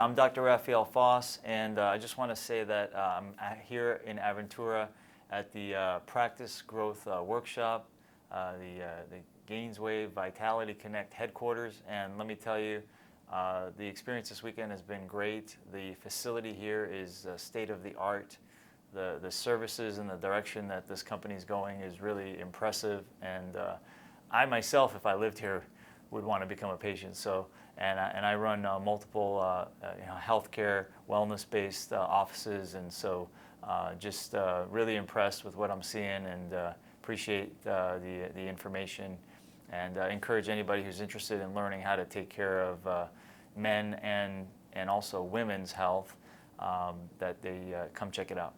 I'm Dr. Raphael Foss, and I just want to say that I'm here in Aventura at the Practice Growth Workshop, the Gainswave Vitality Connect headquarters. And let me tell you, the experience this weekend has been great. The facility here is state of the art. The services and the direction that this company is going is really impressive. And I myself, if I lived here, would want to become a patient. So, and I run multiple healthcare, wellness-based offices, and so just really impressed with what I'm seeing, and appreciate the information, and encourage anybody who's interested in learning how to take care of men and also women's health that they come check it out.